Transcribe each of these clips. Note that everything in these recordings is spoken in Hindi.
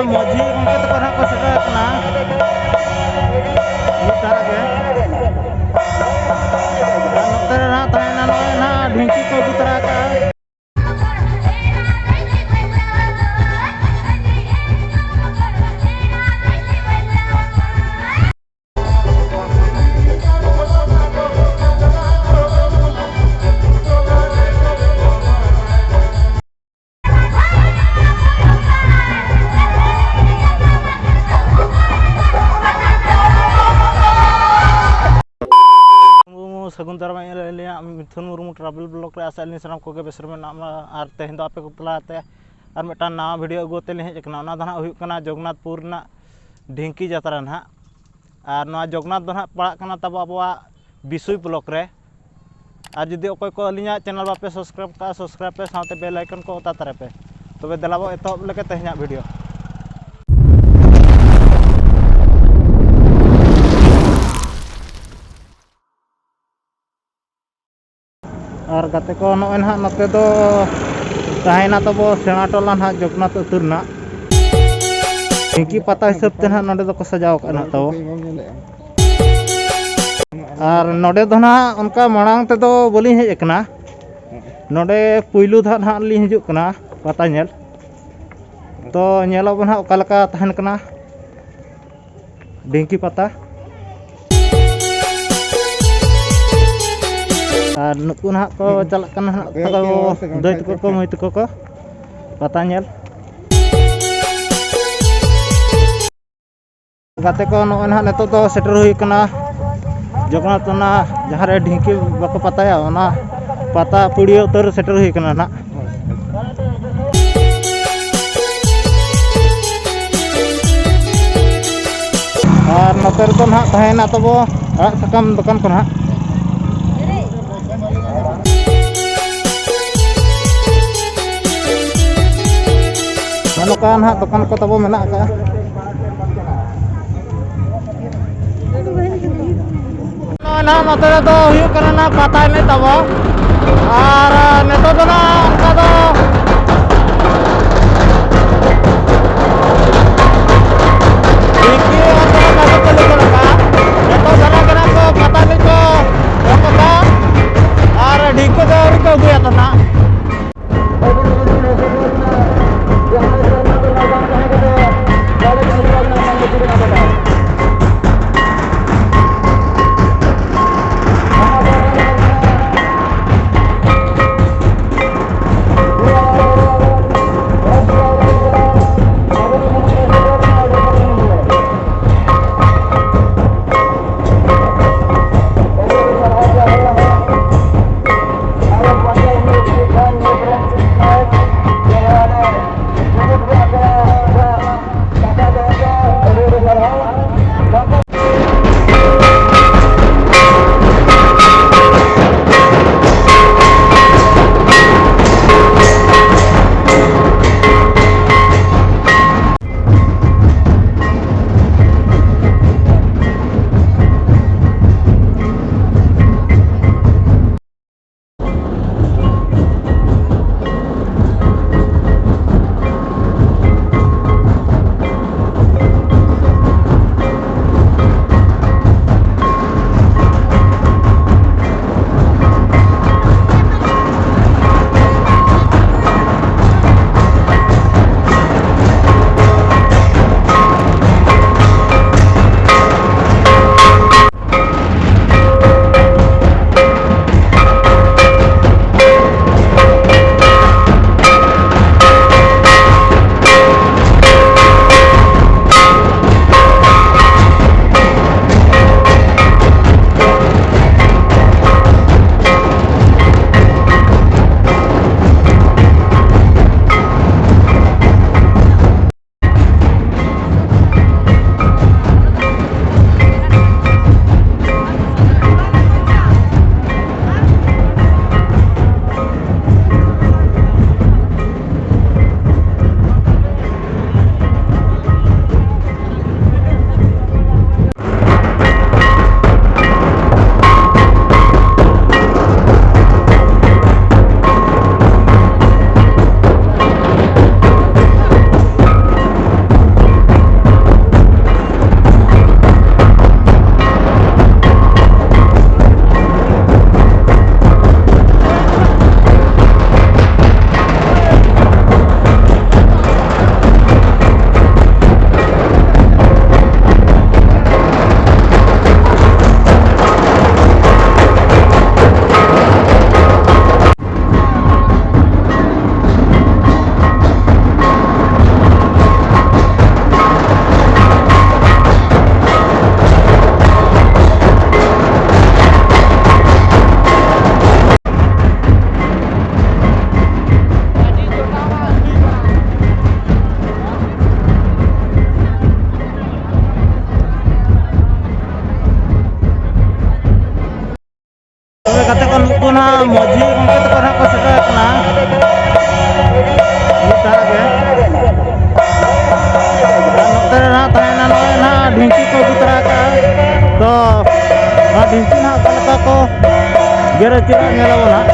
मजी गंके तक ना को सेटर कना मितारा के नोते ना तायना नोए ना ढिंकी को उतरा का सगुन लिया मिथुन मुर्मू ट्रावेल ब्लॉग रे आशा ली सामान को बेसर में और तेहन दो आपे को तलाते और मिटान नवा वीडियो अगुते ले हेजना ना दना हुई कना जगन्नाथपुर ना ढिंकी जत्रा ना और ना जगन्नाथ दो ना पड़ा कना तब अबवा बिसुई ब्लॉग रे और जुदी अकोय को अलिया चैनल बापे सब्सक्राइब पे साथे बेल आइकन को ओता तारे पे तबे दलाबो एतहब लेके तेहना वीडियो और गाते को नोए ना नते दो ताहेना तब सेना टोला ना जगन्नाथ अतुर ना ढिंकी पता हिसाब ते ना नडे को सजाव कना तो और नडे दो ना उनका मांग ते दो बोली हेज कना नडे पुइलू धा ना ली हिजुक कना पता नेल तो नेलो बना ओका लका तहन कना ढिंकी पता और नुकु ना को चलक कना दई तको को मई तको को पता नेल गाते को नो ना नेतो तो सेटर हुई कना जगन्नाथ ना जहां रे ढिंकी बाको पताया ना पता पुड़ियो उतर सेटर हुई कना ना और नतर तो ना तहेना तबो आड़ सकम दुकान को ना नोका ना दुकान को तबो मेना का ना नतर तो हुई कना ना पता ने तबो और नेतो तो ना उनका तो ढिंकी और ना तो चले का नेतो जना कना को पता ने को ओका और ढिंकी तो उनको गुया तो ना ᱩᱱᱠᱩ ᱱᱟ ᱢᱚᱡᱽᱡᱤ ᱜᱚᱢᱠᱮ ᱛᱟᱠᱚ ᱱᱟᱦᱟᱜ ᱠᱚ ᱥᱮᱴᱮᱨ ᱟᱠᱟᱱᱟ ᱢᱤᱫᱴᱟᱝ ᱜᱮ ᱱᱚᱛᱮ ᱨᱮ ᱱᱟᱦᱟᱜ ᱛᱟᱦᱮᱱᱟ ᱱᱚᱜᱼᱚᱭ ᱱᱟᱦᱟᱜ ᱰᱷᱤᱝᱠᱤ ᱠᱚ ᱟᱹᱜᱩ ᱛᱚᱨᱟ ᱠᱟᱜᱼᱟ ᱛᱚ ᱱᱚᱣᱟ ᱰᱷᱤᱝᱠᱤ ᱱᱟᱦᱟᱜ ᱚᱠᱟ ᱞᱮᱠᱟ ᱠᱚ ᱜᱮᱨᱮ ᱪᱮᱫ ᱧᱮᱞᱟᱵᱚᱱ ᱦᱟᱸᱜ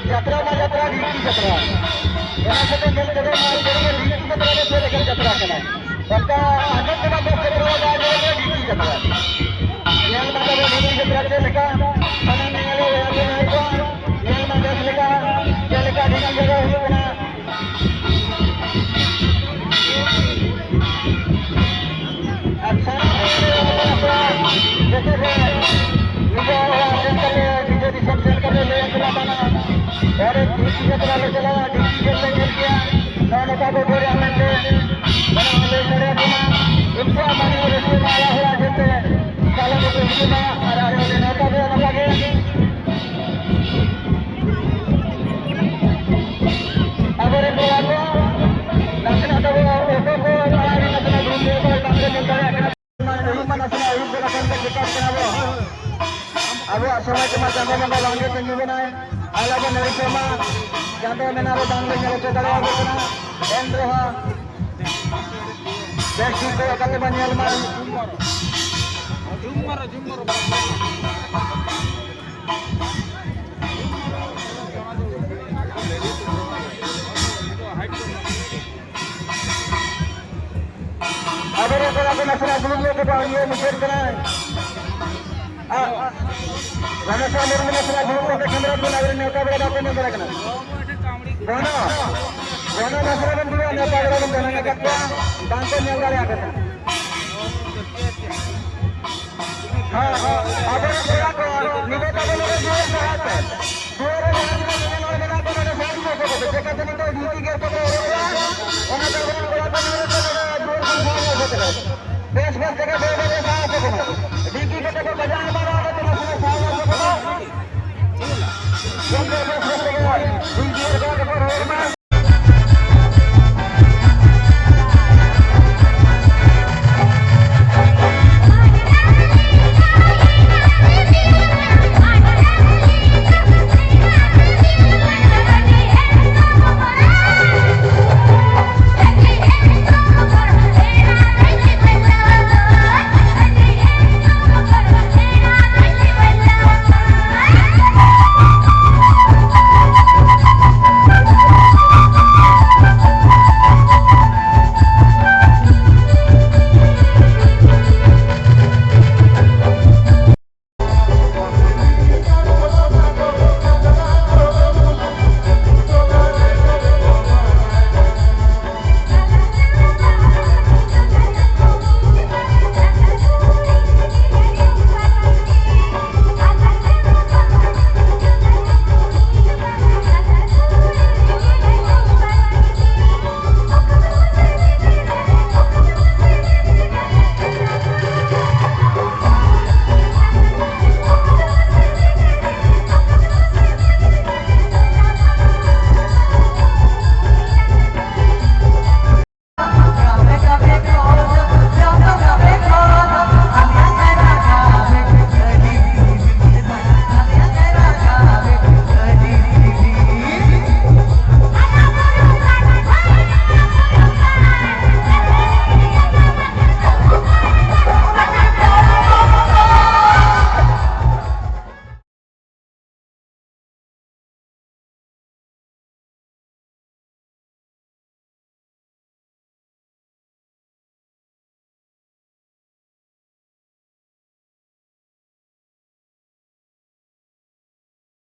jatra ma jatra dhinki jatra ena sate mel kare ma dhinki jatra le chele kan jatra kana unka agat na bas jatra da je dhinki jatra yel ma da dhinki jatra chele ka kana nele yele na ko yel ma da chele ka dhinki jatra hu kana अच्छा जैसे मुझे मुझे रिसेप्शन करने ले चला था और डीसी जत्रा ले चला डीसी जत्रा ले गया मैंने कहा को गोरे में से बना ले चले बिना इनसे हमारी रेस्टो में आया हुआ जैसे सालों को इनसे में आ रहा है नेता भी आने लगे अगर एक बार को नचना तो वो ऐसे को हमारी नचना घूमने को कांग्रेस में करे अब समय के बाद जाने में बांग्ले संगी बनाए अलग नई सेमा जाने में ना बांग्ले चले तो करा होगा एंड्रो हा बेस्ट को कल बनियाल मार जुमर अगर ये कोई नशा घूम लेके बांग्ले मुझे करना है रमेशा मुर्मू नशा घूम लेके कैमरा में लग रहे नेता बड़ा बात नहीं करेगा दोनों नशा बन दिया नेता बड़ा बन देना करते हैं बांग्ले में लगा रहा है हाँ अगर कोई को निवेदन बोले जोर से हाथ है जोर से हाथ में लेना को मैंने साथ में को देखा तो नहीं तो डीसी के तो